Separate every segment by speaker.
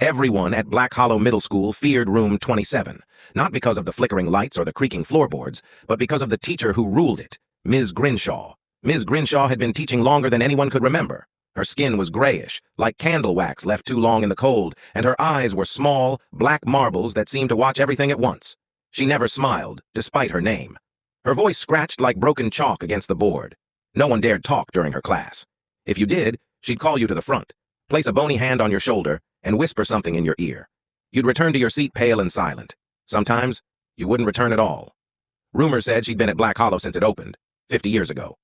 Speaker 1: Everyone at Black Hollow Middle School feared room 27, not because of the flickering lights or the creaking floorboards, but because of the teacher who ruled it, Ms. Grinshaw. Ms. Grinshaw had been teaching longer than anyone could remember. Her skin was grayish, like candle wax left too long in the cold, and her eyes were small, black marbles that seemed to watch everything at once. She never smiled, despite her name. Her voice scratched like broken chalk against the board. No one dared talk during her class. If you did, she'd call you to the front, place a bony hand on your shoulder, and whisper something in your ear. You'd return to your seat pale and silent. Sometimes, you wouldn't return at all. Rumor said she'd been at Black Hollow since it opened, 50 years ago.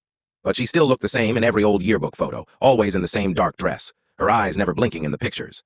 Speaker 1: But she still looked the same in every old yearbook photo, always in the same dark dress, her eyes never blinking in the pictures.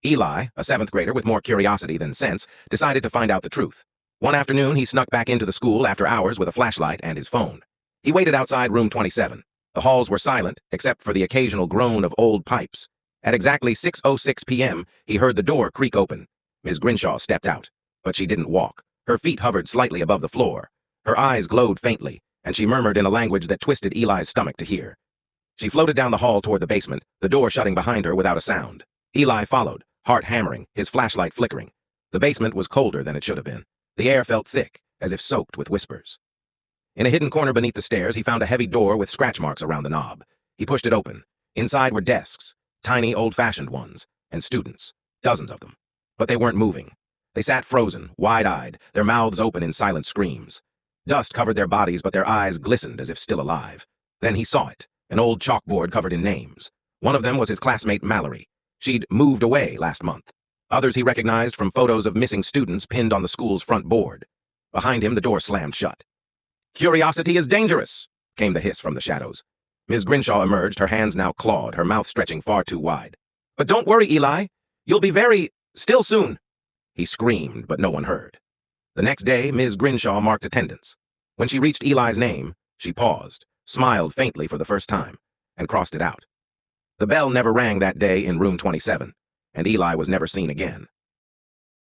Speaker 1: Eli, a 7th grader with more curiosity than sense, decided to find out the truth. One afternoon, he snuck back into the school after hours with a flashlight and his phone. He waited outside room 27. The halls were silent, except for the occasional groan of old pipes. At exactly 6:06 p.m., he heard the door creak open. Ms. Grinshaw stepped out, but she didn't walk. Her feet hovered slightly above the floor. Her eyes glowed faintly, and she murmured in a language that twisted Eli's stomach to hear. She floated down the hall toward the basement, the door shutting behind her without a sound. Eli followed, heart hammering, his flashlight flickering. The basement was colder than it should have been. The air felt thick, as if soaked with whispers. In a hidden corner beneath the stairs, he found a heavy door with scratch marks around the knob. He pushed it open. Inside were desks, tiny old-fashioned ones, and students, dozens of them. But they weren't moving. They sat frozen, wide-eyed, their mouths open in silent screams. Dust covered their bodies, but their eyes glistened as if still alive. Then he saw it, an old chalkboard covered in names. One of them was his classmate Mallory. She'd moved away last month. Others he recognized from photos of missing students pinned on the school's front board. Behind him, the door slammed shut. "Curiosity is dangerous," came the hiss from the shadows. Ms. Grinshaw emerged, her hands now clawed, her mouth stretching far too wide. "But don't worry, Eli. You'll be very still soon." He screamed, but no one heard. The next day, Ms. Grinshaw marked attendance. When she reached Eli's name, she paused, smiled faintly for the first time, and crossed it out. The bell never rang that day in room 27, and Eli was never seen again.